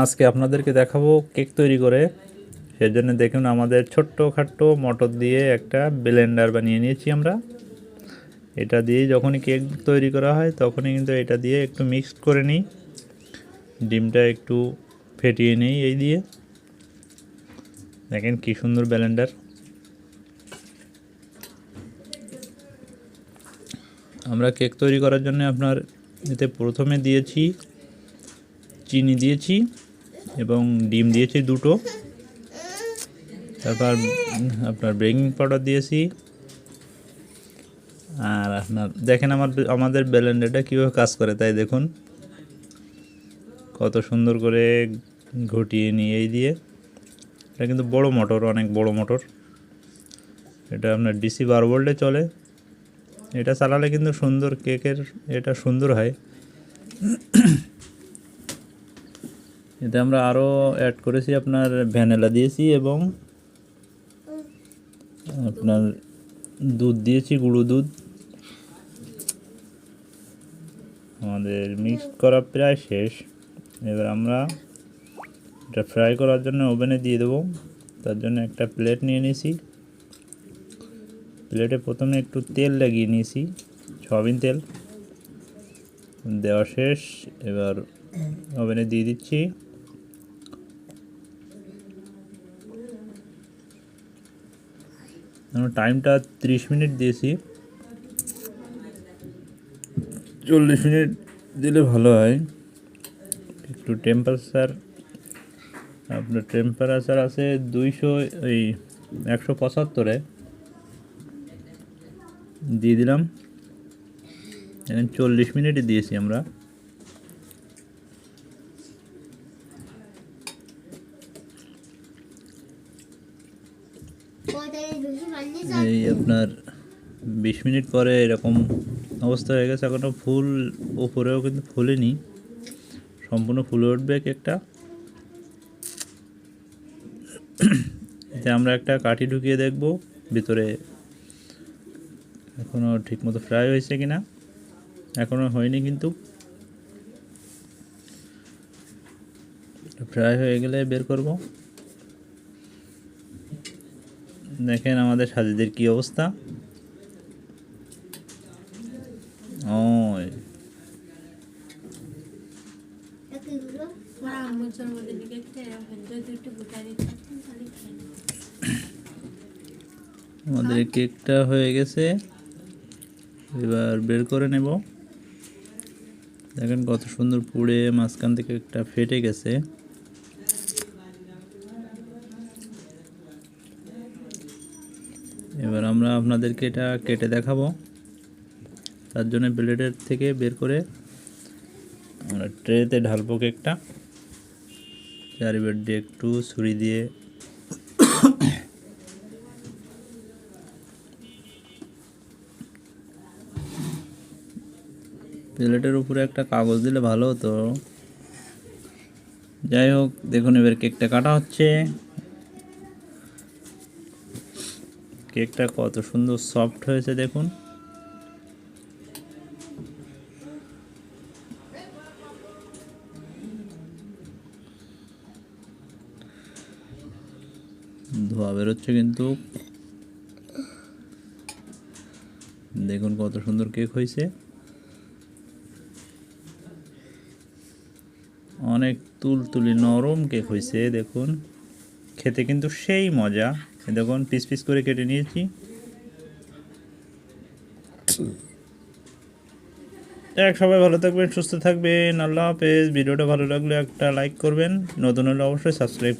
আজকে আপনাদেরকে দেখাবো কেক তৈরি করে। সেজন্য দেখুন আমাদের ছোট্টখাট্টো মোটর দিয়ে একটা ব্লেন্ডার বানিয়ে নিয়েছি আমরা। এটা দিয়ে যখনই কেক তৈরি করা হয় তখনই কিন্তু এটা দিয়ে একটু মিক্স করে নিই, ডিমটা একটু ফেটিয়ে নিই এই দিয়ে। দেখেন কি সুন্দর ব্লেন্ডার। আমরা কেক তৈরি করার জন্য আপনার এতে প্রথমে দিয়েছি চিনি দিয়েছি এবং ডিম দিয়েছি দুটো, তারপর আপনার বেকিং পাউডার দিয়েছি। আর আপনার দেখেন আমাদের ব্লেন্ডারটা কীভাবে কাজ করে, তাই দেখুন কত সুন্দর করে ঘটিয়ে নিই এই দিয়ে। এটা কিন্তু বড় মোটর, অনেক বড় মোটর। এটা আপনার DC 12 ভোল্টে চলে। এটা চালালে কিন্তু সুন্দর কেকের এটা সুন্দর হয়। এতে আমরা আরও অ্যাড করেছি, আপনার ভ্যানিলা দিয়েছি এবং আপনার দুধ দিয়েছি, গুঁড়ো দুধ। আমাদের মিক্স করা প্রায় শেষ। এবার আমরা এটা ফ্রাই করার জন্য ওভেনে দিয়ে দেবো। তার জন্য একটা প্লেট নিয়ে নিয়েছি। প্লেটে প্রথমে একটু তেল লাগিয়ে নিয়েছি, সয়াবিন তেল দেওয়া শেষ। এবার ওভেনে দিয়ে দিচ্ছি। আমরা টাইমটা 30 মিনিট দিয়েছি, 40 মিনিট দিলে ভালো হয়। একটু আপনার টেম্পারেচার আছে 175-এ দিয়ে দিলাম। এখন 40 মিনিটে দিয়েছি আমরা। এই আপনার 20 মিনিট পরে এরকম অবস্থা হয়ে গেছে। এখনও ফুল উপরেও কিন্তু ফুলেনি, সম্পূর্ণ ফুলে উঠবে কেকটা। এতে আমরা একটা কাঠি ঢুকিয়ে দেখব ভিতরে এখনও ঠিকমতো ফ্রাই হয়েছে কিনা। এখনও হয়নি, কিন্তু ফ্রাই হয়ে গেলে বের করব। দেখেন আমাদের সাজিদের কি অবস্থা। আমাদের কেকটা হয়ে গেছে, এবার বের করে নেব। দেখেন কত সুন্দর পুড়ে মাঝখান থেকে একটা ফেটে গেছে। এবার আমরা আপনাদেরকে এটা কেটে দেখাবো। তার জন্য প্লেটের থেকে বের করে আমরা ট্রেতে ঢালবো কেকটা। চারিবার দিয়ে একটু ছুরি দিয়ে প্লেটের উপরে একটা কাগজ দিলে ভালো হতো। যাই হোক, দেখুন এবার কেকটা কাটা হচ্ছে। কেকটা কত সুন্দর সফট হয়েছে দেখুন। ধোয়া বেরোচ্ছে কিন্তু। দেখুন কত সুন্দর কেক হয়েছে, অনেক তুলতুলি নরম কেক হয়েছে। দেখুন খেতে কিন্তু সেই মজা। দেখুন পিস পিস করে কেটে নিয়েছি। সবাই ভালো থাকবেন, সুস্থ থাকবেন। আল্লাহ হাফেজ। ভিডিওটা ভালো লাগলে একটা লাইক করবেন, নতুন হলে অবশ্যই সাবস্ক্রাইব